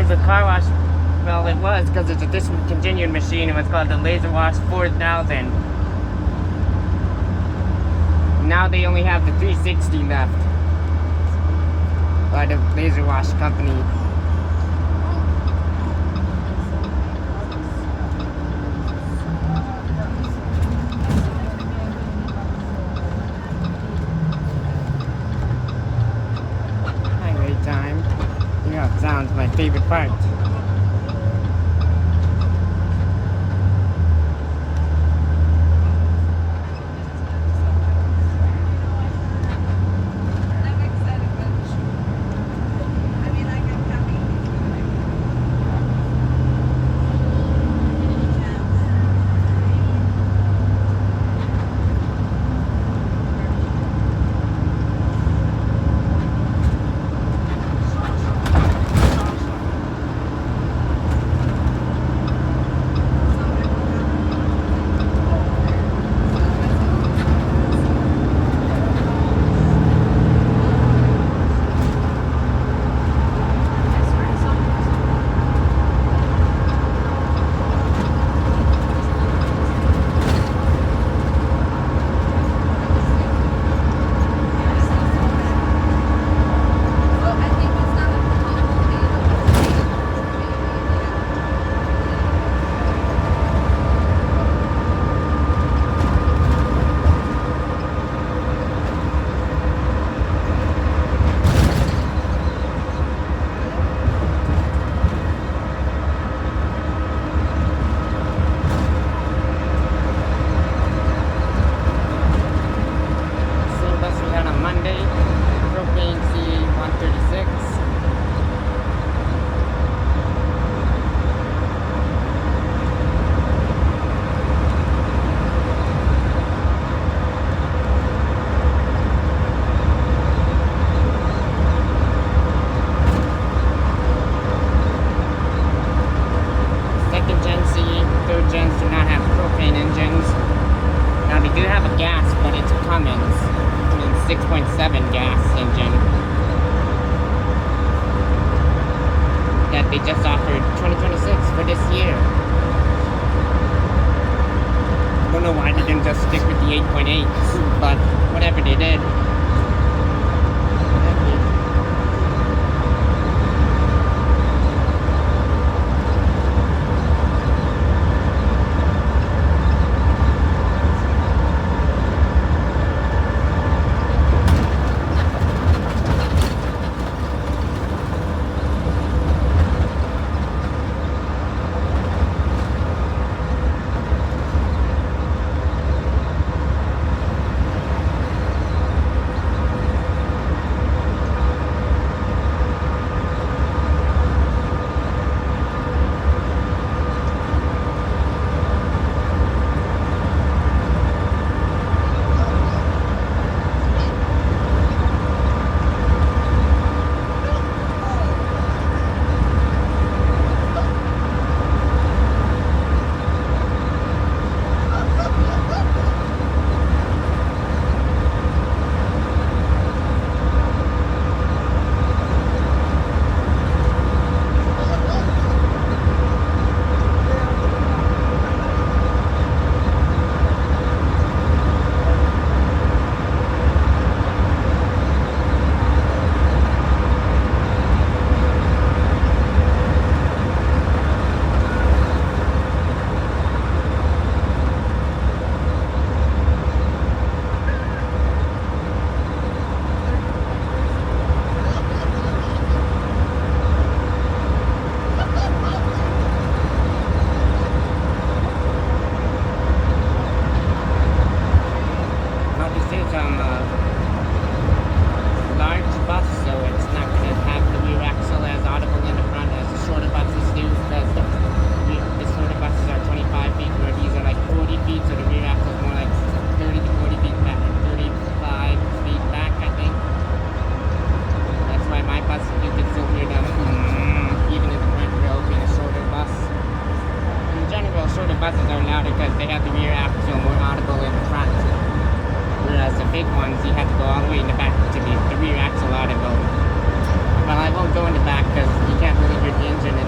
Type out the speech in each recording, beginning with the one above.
was a car wash. Well, it was because it's a discontinued machine. It was called the Laser Wash 4000. Now they only have the 360 left by the Laser Wash company. Highway time. You know, it sounds my favorite part. Propane C136. Second gen C, third gens do not have propane engines. Now they do have a gas, but it's a Cummins. 6.7 gas engine that they just offered 2026 for this year. I don't know why they didn't just stick with the 8.8, but whatever they did. buses are louder because they have the rear axle more audible in the front. Whereas the big ones, you have to go all the way in the back to be the rear axle audible. Well, I won't go in the back because you can't really hear the engine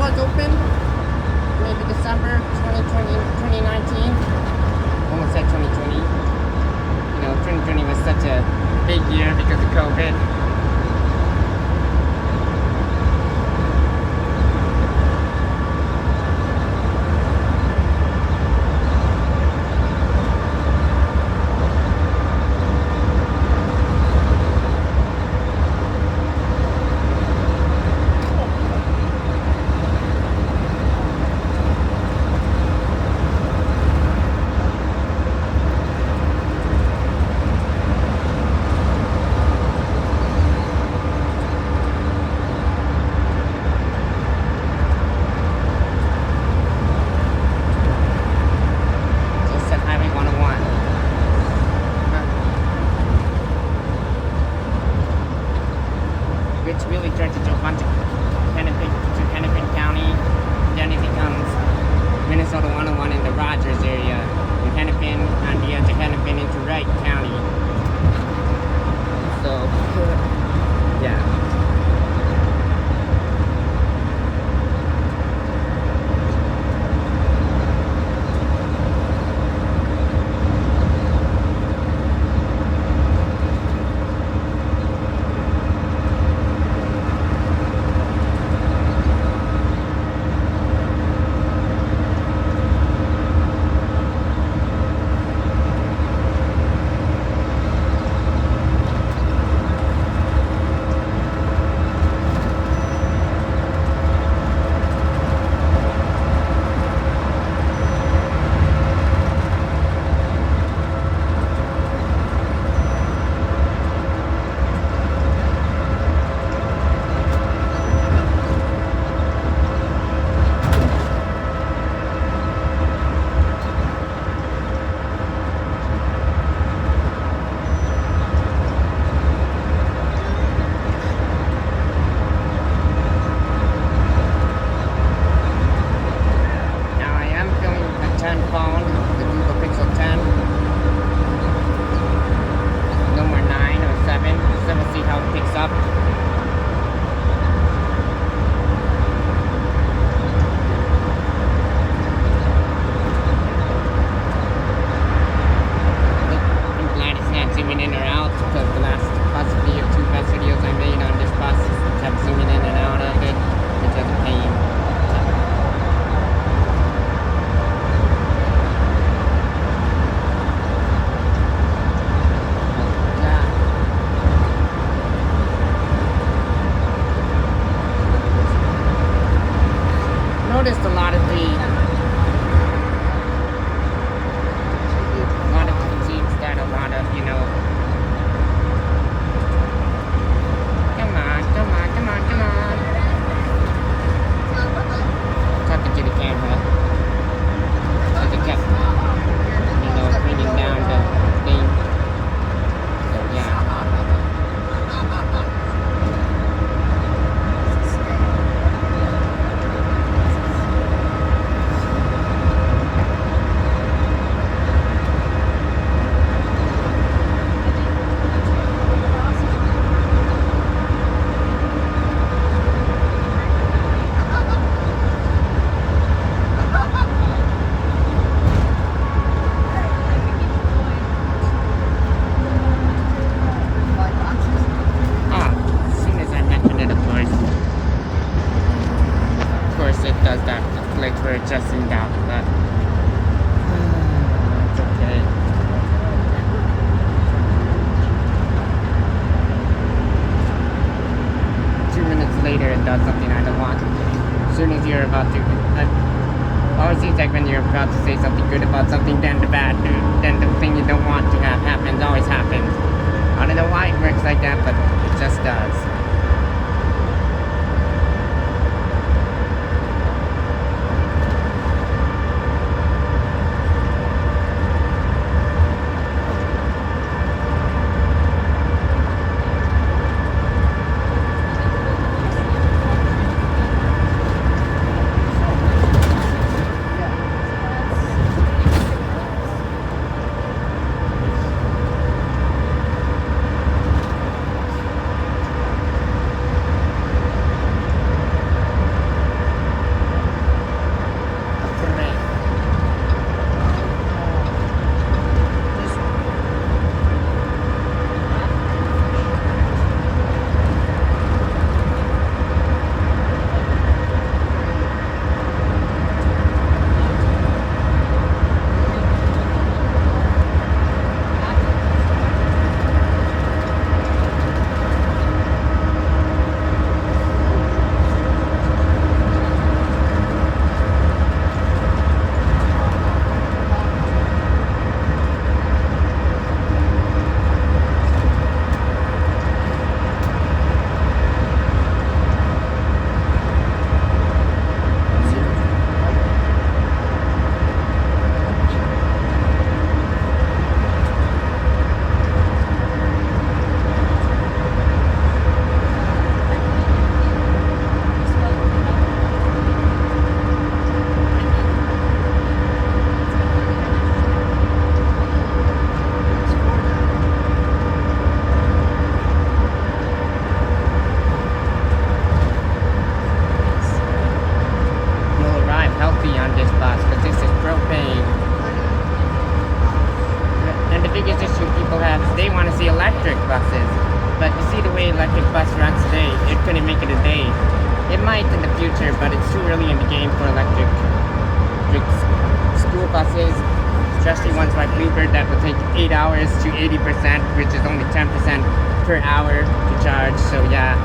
was open, maybe December 2020, 2019. Almost said 2020. You know, 2020 was such a big year because of COVID. Which really turns into Hennepin County. Then it becomes Minnesota 101 in the Rogers area. And Hennepin, on the edge of Hennepin into Wright County. So, yeah. Noticed a lot of the teams that a lot of, you know, come on. Talking to the camera. So they kept, you know, bringing down the thing. So yeah. Does that click where it just zoomed out, but it's okay. Later it does something I don't want. As soon as you're about to, always seems like when you're about to say something good about something, then the thing you don't want to have happens always happens. I don't know why it works like that, but it just does. electric buses. But you see the way electric bus runs today, it couldn't make it a day. It might in the future, but it's too early in the game for electric school buses, especially ones like Bluebird that will take 8 hours to 80%, which is only 10% per hour to charge. So yeah.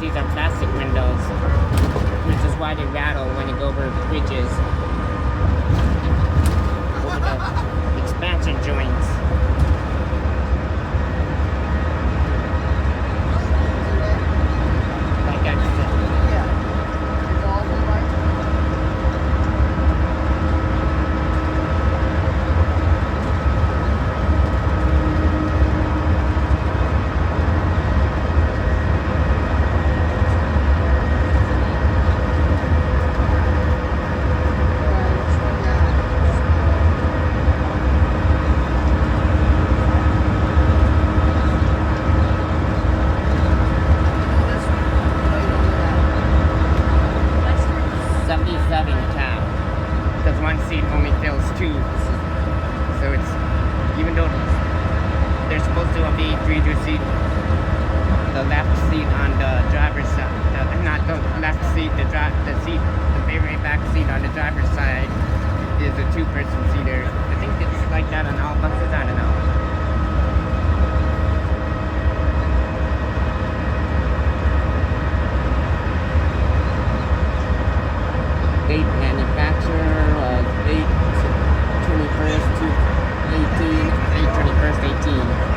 These are plastic windows, which is why they rattle when you go over bridges, over the expansion joints. Like I said. Because one seat only fills two, so it's, even though they're supposed to be three to seat, the left seat on the driver's side, not the left seat, the very back seat on the driver's side is a two-person seater. I think it's like that on all buses, I don't know. Date manufacturer was 8/21/18, 8/21/18.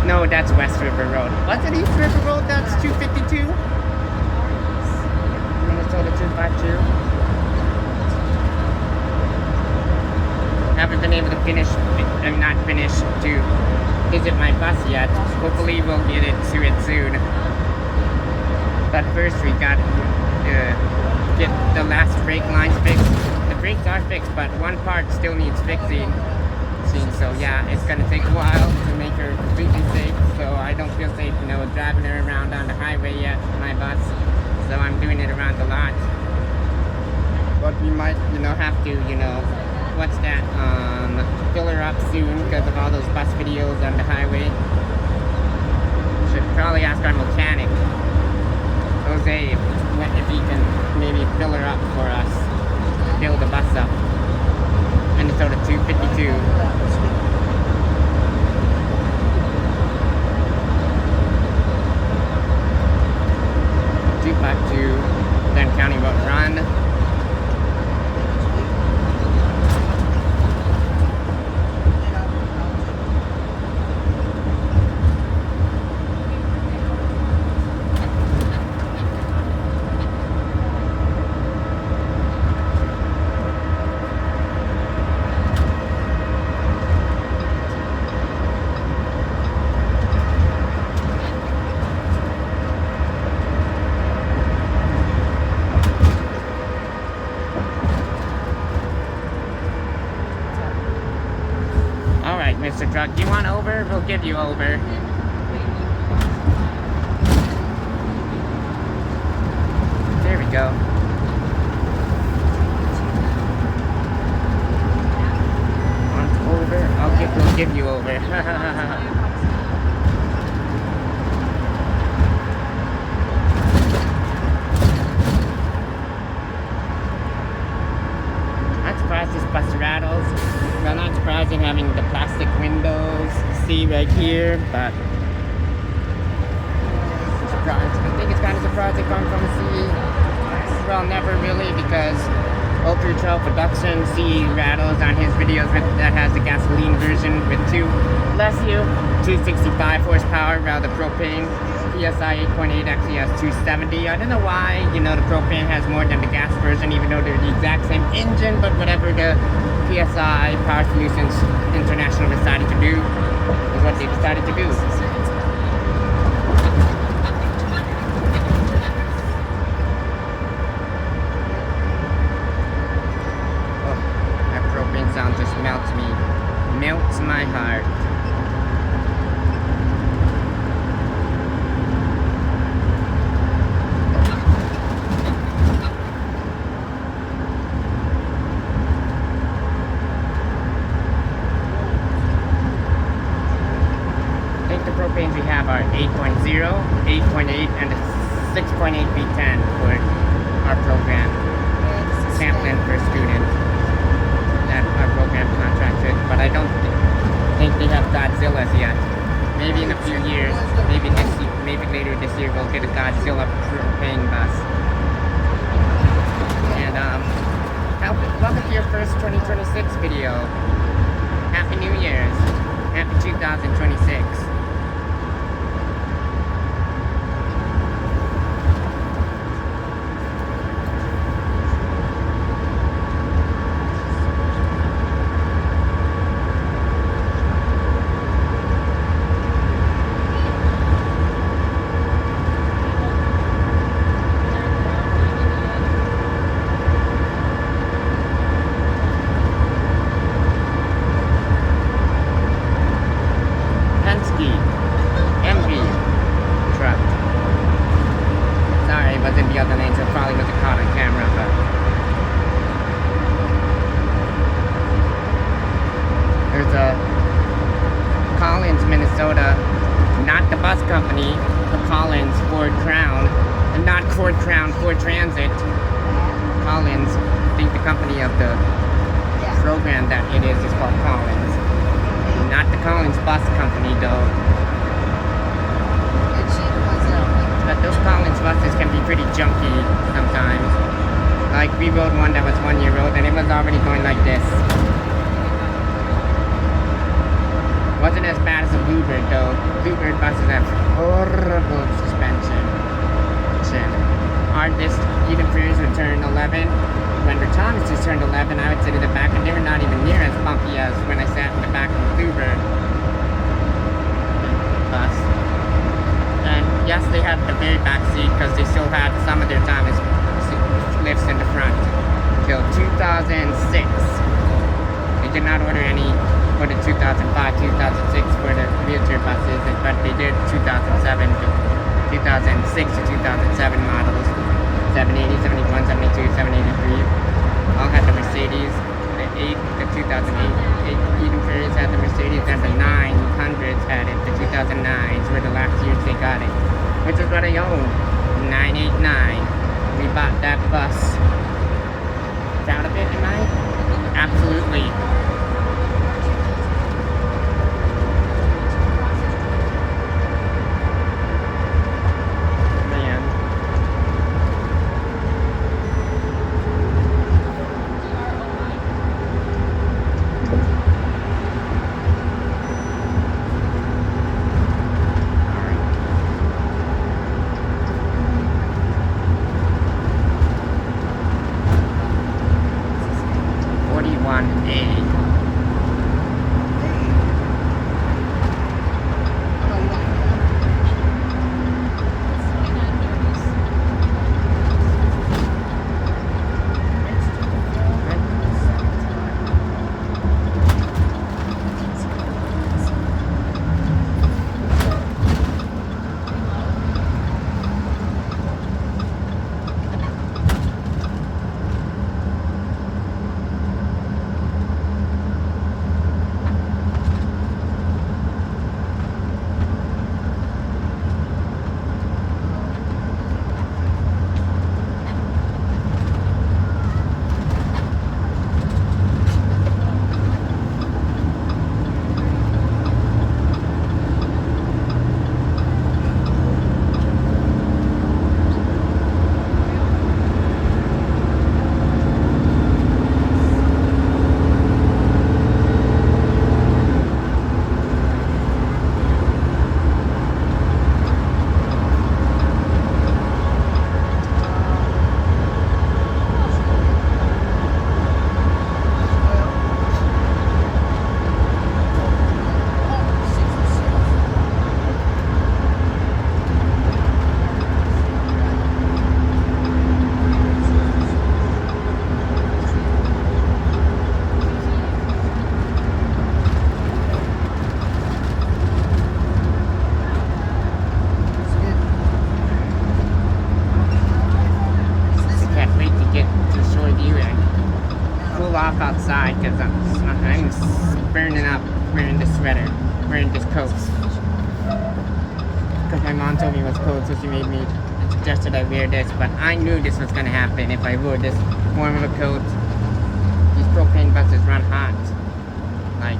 No, that's West River Road. What's it East River Road? That's 252? Minnesota 252. Haven't been able to to visit my bus yet. Hopefully we'll get to it soon. But first we got to get the last brake lines fixed. The brakes are fixed, but one part still needs fixing. So yeah, it's gonna take a while to make her completely safe. So I don't feel safe, driving her around on the highway yet, my bus. So I'm doing it around the lot. But we might, have to, what's that? Fill her up soon because of all those bus videos on the highway. Should probably ask our mechanic, Jose, if he can maybe fill her up for us, fill the bus up. Minnesota 252. 252, then County Road Run. Mr. Truck. You want over? We'll give you over. There we go. Want over? We'll give you over. This bus rattles. Well, not surprising having the plastic windows, see right here, but surprised. I think it's kind of surprising coming from a C. Well, never really, because Ultra Trail Production C rattles on his videos that has the gasoline version with 265 horsepower, while the propane PSI 8.8 actually has 270. I don't know why, the propane has more than the gas version, even though they're the exact same engine, but whatever the PSI Power Solutions International decided to do is what they decided to do. Oh, that propane sound just melts my heart. Propanes we have are 8.0, 8.8, and a 6.8 V10 for our program. Champlin for students that our program contracted, but I don't think they have Godzillas yet. Maybe in a few years, maybe later this year we'll get a Godzilla propane bus. And welcome to your first 2026 video. Happy New Year's. Happy 2026. Ford Transit. Collins, I think the company of the program that it is called Collins. Not the Collins bus company though. But those Collins buses can be pretty junky sometimes. Like we rode one that was 1 year old and it was already going like this. Wasn't as bad as a Bluebird though. Bluebird buses have horrible suspension. This Eden Furies would turn 11. When Ratonis just turned 11, I would sit in the back and they were not even near as bumpy as when I sat in the back of the Bluebird bus. And yes, they had the very back seat because they still had some of their Thomas lifts in the front. Till 2006. They did not order any for the 2005, 2006 for the wheelchair buses, but they did 2007 to 2006 to 2007 models. 780, 71, 72, 783. All had the Mercedes. The 2008 Eden Furies had the Mercedes, and the 900s had it. The 2009s were the last years they got it, which is what I own. 989. We bought that bus. Proud of it, am I? Absolutely. walk outside because I'm burning up wearing this sweater, wearing this coat. Because my mom told me it was cold, so she made me suggested I wear this. But I knew this was gonna happen if I wore this warm of a coat. These propane buses run hot, like,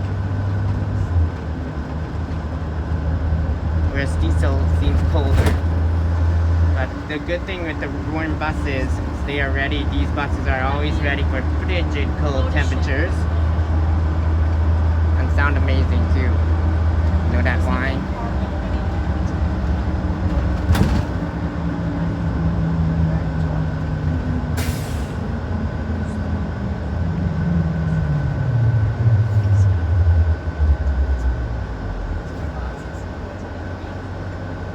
whereas diesel seems colder. But the good thing with the warm buses is they are ready. These buses are always ready for frigid cold temperatures and sound amazing too. You know that whine?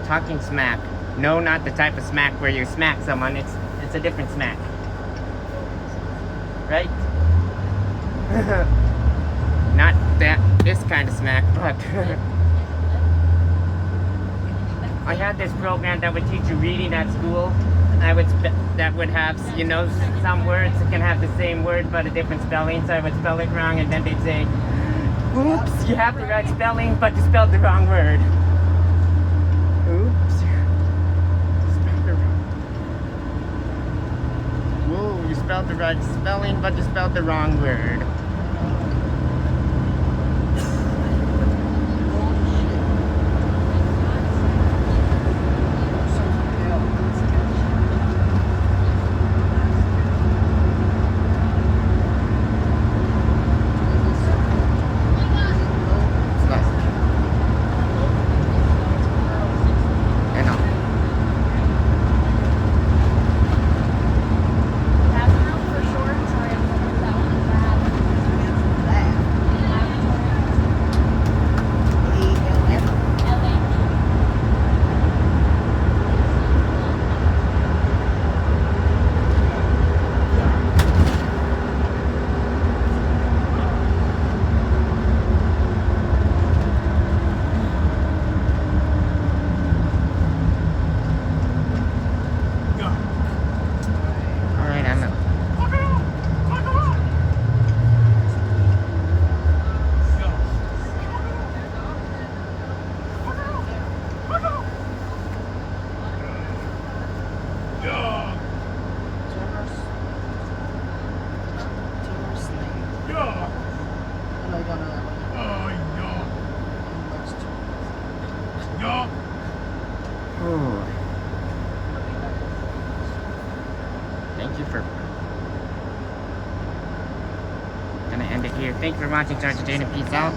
Talking smack. No, not the type of smack where you smack someone. It's a different smack. Right? Not this kind of smack, but I had this program that would teach you reading at school. That would have, you know, some words that can have the same word but a different spelling. So I would spell it wrong, and then they'd say, "Oops, you have the right spelling, but you spelled the wrong word." Oops. Whoa, you spelled the right spelling, but you spelled the wrong word. Thank you for gonna end it here. Thank you for watching, Sergeant Jane, and peace out.